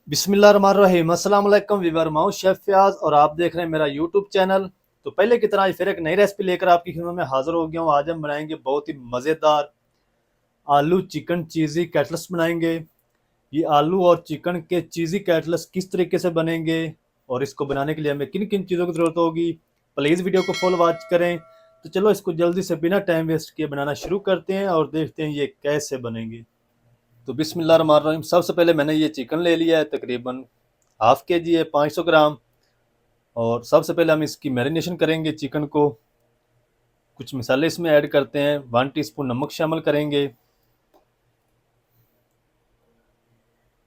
बिस्मिल्लाहिर्रहमानिर्रहीम। अस्सलाम वालेकुम वीवर, मैं हूं शेफ फयाज और आप देख रहे हैं मेरा यूट्यूब चैनल। तो पहले की तरह फिर एक नई रेसिपी लेकर आपकी खिदमत में हाजिर हो गया हूं। आज हम बनाएंगे बहुत ही मज़ेदार आलू चिकन चीज़ी कैटलस बनाएंगे। ये आलू और चिकन के चीज़ी कैटलस किस तरीके से बनेंगे और इसको बनाने के लिए हमें किन किन चीज़ों की ज़रूरत होगी, प्लीज़ वीडियो को फुल वॉच करें। तो चलो इसको जल्दी से बिना टाइम वेस्ट किए बनाना शुरू करते हैं और देखते हैं ये कैसे बनेंगे। तो बिस्मिल्लाहिर्रहमानिर्रहीम। सबसे पहले मैंने ये चिकन ले लिया है, तकरीबन हाफ के जी है, 500 ग्राम। और सबसे पहले हम इसकी मैरिनेशन करेंगे चिकन को। कुछ मसाले इसमें ऐड करते हैं। 1 टीस्पून नमक शामिल करेंगे,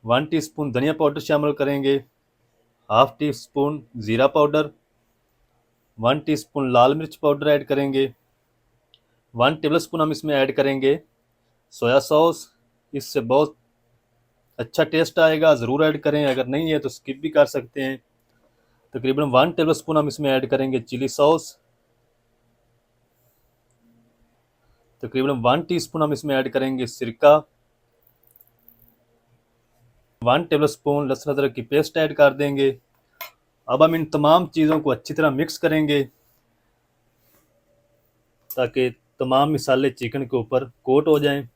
1 टीस्पून धनिया पाउडर शामिल करेंगे, हाफ टी स्पून ज़ीरा पाउडर, 1 टीस्पून लाल मिर्च पाउडर ऐड करेंगे, 1 टेबल स्पून हम इसमें ऐड करेंगे सोया सॉस। इससे बहुत अच्छा टेस्ट आएगा, ज़रूर ऐड करें, अगर नहीं है तो स्किप भी कर सकते हैं। तकरीबन 1 टेबल स्पून हम इसमें ऐड करेंगे चिली सॉस। तकरीबन 1 टीस्पून हम इसमें ऐड करेंगे सिरका। 1 टेबल स्पून लहसुन अदरक की पेस्ट ऐड कर देंगे। अब हम इन तमाम चीज़ों को अच्छी तरह मिक्स करेंगे ताकि तमाम मसाले चिकन के ऊपर कोट हो जाएं।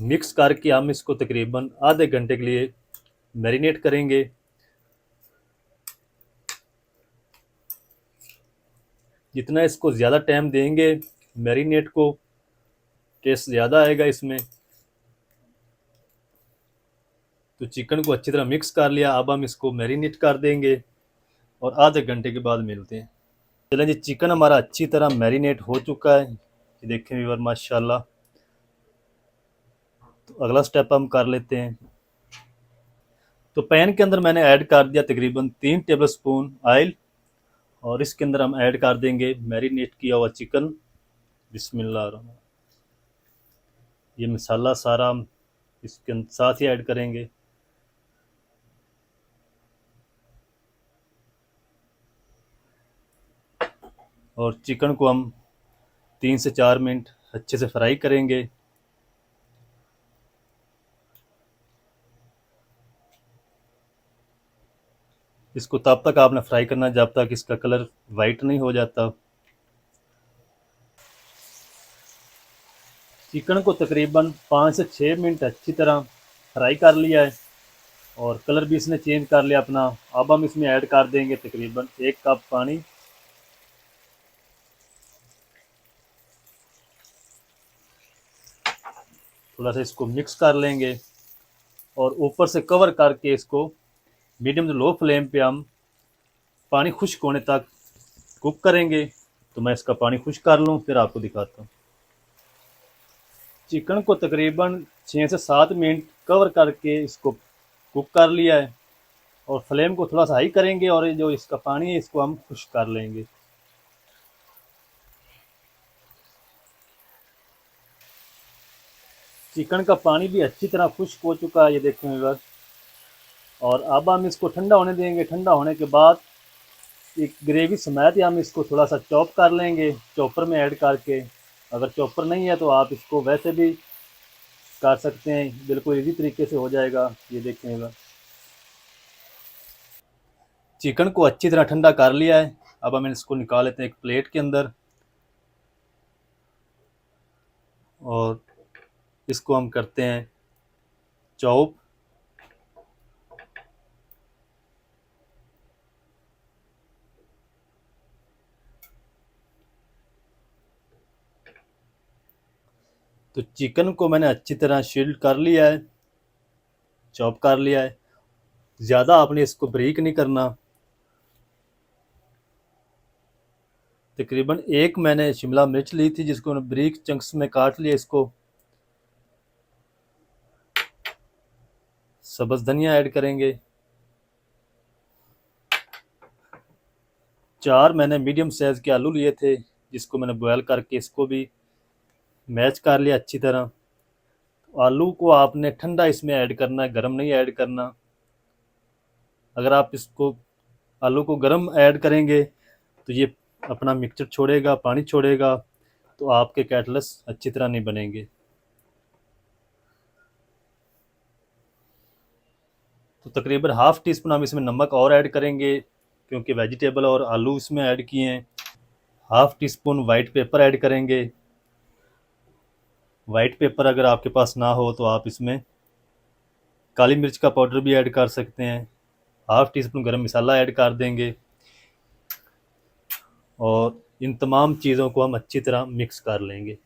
मिक्स करके हम इसको तकरीबन आधे घंटे के लिए मैरिनेट करेंगे। जितना इसको ज़्यादा टाइम देंगे मैरिनेट को, टेस्ट ज़्यादा आएगा इसमें। तो चिकन को अच्छी तरह मिक्स कर लिया, अब हम इसको मैरिनेट कर देंगे और आधे घंटे के बाद मिलते हैं। चलें जी, चिकन हमारा अच्छी तरह मैरिनेट हो चुका है, ये देखें व्यूअर माशाल्लाह। तो अगला स्टेप हम कर लेते हैं। तो पैन के अंदर मैंने ऐड कर दिया तकरीबन 3 टेबल स्पून ऑयल और इसके अंदर हम ऐड कर देंगे मैरिनेट किया हुआ चिकन। बिस्मिल्लाह। ये मसाला सारा हम इसके साथ ही ऐड करेंगे। और चिकन को हम 3 से 4 मिनट अच्छे से फ्राई करेंगे। इसको तब तक आपने फ्राई करना जब तक इसका कलर वाइट नहीं हो जाता। चिकन को तकरीबन 5 से 6 मिनट अच्छी तरह फ्राई कर लिया है और कलर भी इसने चेंज कर लिया अपना। अब हम इसमें ऐड कर देंगे तकरीबन 1 कप पानी। थोड़ा सा इसको मिक्स कर लेंगे और ऊपर से कवर करके इसको मीडियम टू लो फ्लेम पे हम पानी खुश्क होने तक कुक करेंगे। तो मैं इसका पानी खुश्क कर लूँ फिर आपको दिखाता हूँ। चिकन को तकरीबन 6 से 7 मिनट कवर करके इसको कुक कर लिया है और फ्लेम को थोड़ा सा हाई करेंगे और जो इसका पानी है इसको हम खुश्क कर लेंगे। चिकन का पानी भी अच्छी तरह खुश्क हो चुका है, ये देखें व्यूअर। और अब हम इसको ठंडा होने देंगे। ठंडा होने के बाद एक ग्रेवी समेत ही हम इसको थोड़ा सा चॉप कर लेंगे चॉपर में ऐड करके। अगर चॉपर नहीं है तो आप इसको वैसे भी कर सकते हैं, बिल्कुल इजी तरीके से हो जाएगा। ये देखेंगे चिकन को अच्छी तरह ठंडा कर लिया है। अब हम इसको निकाल लेते हैं एक प्लेट के अंदर और इसको हम करते हैं चॉप। तो चिकन को मैंने अच्छी तरह शील्ड कर लिया है, चॉप कर लिया है। ज़्यादा आपने इसको ब्रीक नहीं करना। तकरीबन एक मैंने शिमला मिर्च ली थी जिसको मैंने ब्रीक चंक्स में काट लिया। इसको सब्ज़ धनिया ऐड करेंगे। 4 मैंने मीडियम साइज़ के आलू लिए थे जिसको मैंने बॉयल करके इसको भी मैच कर लिया अच्छी तरह। आलू को आपने ठंडा इसमें ऐड करना है, गर्म नहीं ऐड करना। अगर आप इसको आलू को गर्म ऐड करेंगे तो ये अपना मिक्सचर छोड़ेगा, पानी छोड़ेगा, तो आपके कैटलस अच्छी तरह नहीं बनेंगे। तो तकरीबन हाफ़ टी स्पून हम इसमें नमक और ऐड करेंगे, क्योंकि वेजिटेबल और आलू इसमें ऐड किए हैं। Half tea spoon white paper add करेंगे। वाइट पेपर अगर आपके पास ना हो तो आप इसमें काली मिर्च का पाउडर भी ऐड कर सकते हैं। हाफ़ टी स्पून गरम मसाला ऐड कर देंगे और इन तमाम चीज़ों को हम अच्छी तरह मिक्स कर लेंगे।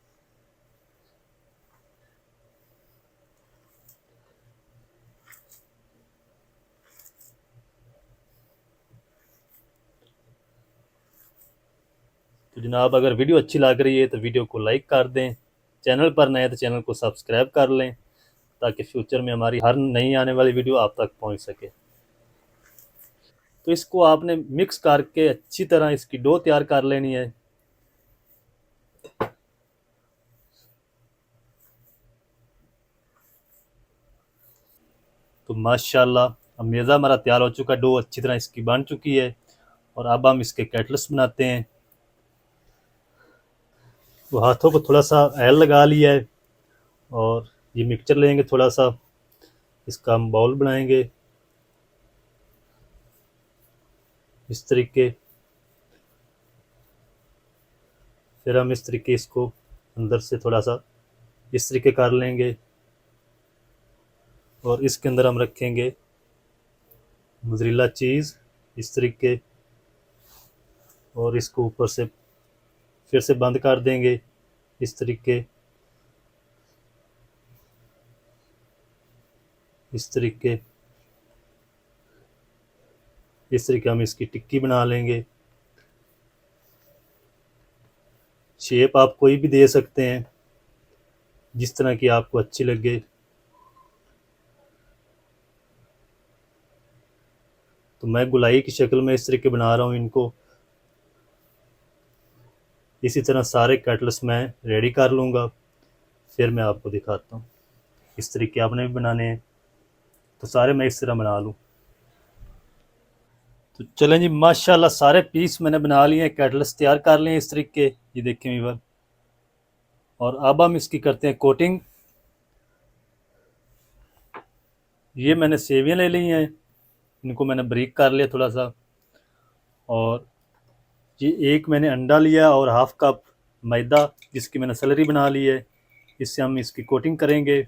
तो जनाब, अगर वीडियो अच्छी लग रही है तो वीडियो को लाइक कर दें, चैनल पर नए तो चैनल को सब्सक्राइब कर लें, ताकि फ्यूचर में हमारी हर नई आने वाली वीडियो आप तक पहुंच सके। तो इसको आपने मिक्स करके अच्छी तरह इसकी डो तैयार कर लेनी है। तो माशाल्लाह अब मेज़ा हमारा तैयार हो चुका, डो अच्छी तरह इसकी बन चुकी है। और अब हम इसके कैटल्स बनाते हैं। तो हाथों को थोड़ा सा ऑयल लगा लिया है और ये मिक्सचर लेंगे थोड़ा सा, इसका हम बाउल बनाएंगे इस तरीके। फिर हम इस तरीके इसको अंदर से थोड़ा सा इस तरीके कर लेंगे और इसके अंदर हम रखेंगे मोज़रेला चीज़ इस तरीके, और इसको ऊपर से फिर से बंद कर देंगे इस तरीके। इस तरीके हम इसकी टिक्की बना लेंगे। शेप आप कोई भी दे सकते हैं जिस तरह की आपको अच्छी लगे। तो मैं गुलाई की शक्ल में इस तरीके बना रहा हूँ इनको। इसी तरह सारे कटलेट्स मैं रेडी कर लूँगा, फिर मैं आपको दिखाता हूँ। इस तरीके आपने भी बनाने हैं, तो सारे मैं इस तरह बना लूँ। तो चलें जी, माशाल्लाह सारे पीस मैंने बना लिए हैं, कटलेट्स तैयार कर लिए हैं इस तरीके। ये देखें वीवर। और अब हम इसकी करते हैं कोटिंग। ये मैंने सेवियाँ ले ली हैं, इनको मैंने ब्रेक कर लिया थोड़ा सा। और ये एक मैंने अंडा लिया और हाफ कप मैदा, जिसकी मैंने सैलरी बना ली है। इससे हम इसकी कोटिंग करेंगे।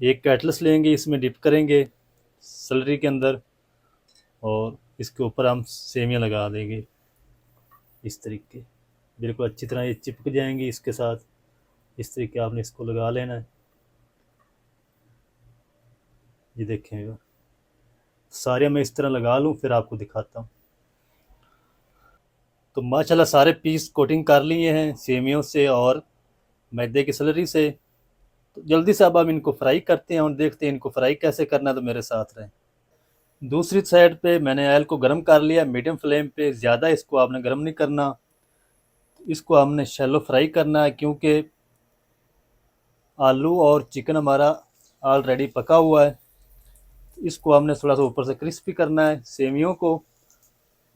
एक कैटलस लेंगे, इसमें डिप करेंगे सैलरी के अंदर और इसके ऊपर हम सेवियाँ लगा देंगे इस तरीके। बिल्कुल अच्छी तरह ये चिपक जाएंगी इसके साथ। इस तरीके आपने इसको लगा लेना है। ये देखेंगे, सारे मैं इस तरह लगा लूँ फिर आपको दिखाता हूँ। तो माशाल्लाह सारे पीस कोटिंग कर लिए हैं सेवियों से और मैदे की सैलरी से। तो जल्दी से अब हम इनको फ्राई करते हैं और देखते हैं इनको फ्राई कैसे करना है, तो मेरे साथ रहें। दूसरी साइड पे मैंने ऑयल को गर्म कर लिया मीडियम फ्लेम पे, ज़्यादा इसको आपने गर्म नहीं करना। इसको हमने शैलो फ्राई करना है, क्योंकि आलू और चिकन हमारा ऑलरेडी पका हुआ है। इसको हमने थोड़ा सा ऊपर से क्रिस्पी करना है सेवियों को,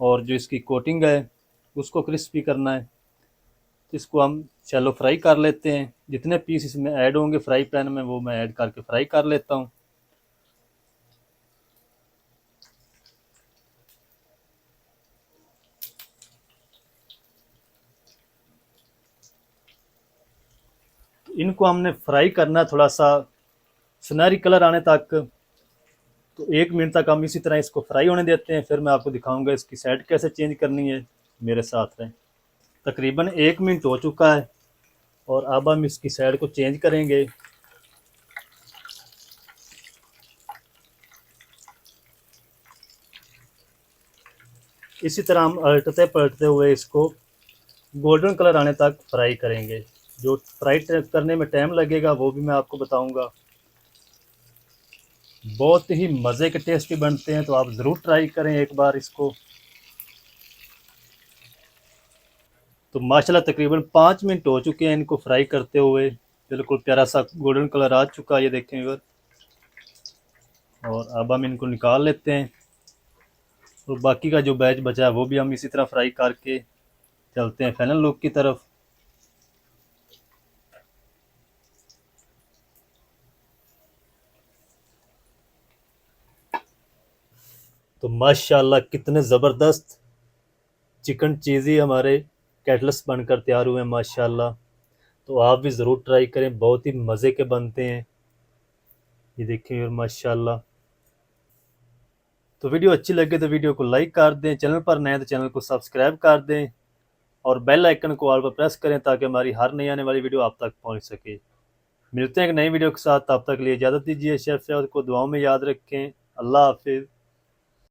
और जो इसकी कोटिंग है उसको क्रिस्पी करना है। तो इसको हम शैलो फ्राई कर लेते हैं। जितने पीस इसमें ऐड होंगे फ्राई पैन में वो मैं ऐड करके फ्राई कर लेता हूँ। तो इनको हमने फ्राई करना है थोड़ा सा सुनहरी कलर आने तक। तो 1 मिनट तक हम इसी तरह इसको फ्राई होने देते हैं, फिर मैं आपको दिखाऊंगा इसकी साइड कैसे चेंज करनी है। मेरे साथ रहें। तकरीबन 1 मिनट हो चुका है और अब हम इसकी साइड को चेंज करेंगे। इसी तरह हम पलटते पलटते हुए इसको गोल्डन कलर आने तक फ्राई करेंगे। जो फ्राई करने में टाइम लगेगा वो भी मैं आपको बताऊंगा। बहुत ही मज़े के टेस्टी बनते हैं, तो आप ज़रूर ट्राई करें एक बार इसको। तो माशाल्लाह तकरीबन 5 मिनट हो चुके हैं इनको फ्राई करते हुए। बिल्कुल प्यारा सा गोल्डन कलर आ चुका है, ये देखें इधर। और अब हम इनको निकाल लेते हैं और बाकी का जो बैच बचा है वो भी हम इसी तरह फ्राई करके चलते हैं फाइनल लुक की तरफ। तो माशाल्लाह कितने ज़बरदस्त चिकन चीज़ी हमारे कैटलस बनकर तैयार हुए हैं माशाल्लाह। तो आप भी ज़रूर ट्राई करें, बहुत ही मज़े के बनते हैं। ये देखिए और माशाल्लाह। तो वीडियो अच्छी लगे तो वीडियो को लाइक कर दें, चैनल पर नए हैं तो चैनल को सब्सक्राइब कर दें और बेल आइकन को ऑल पर प्रेस करें ताकि हमारी हर नई आने वाली वीडियो आप तक पहुंच सके। मिलते हैं एक नई वीडियो के साथ, तब तक के लिए इजाज़त दीजिए। शेफ़ को दुआओं में याद रखें। अल्लाह हाफिज़।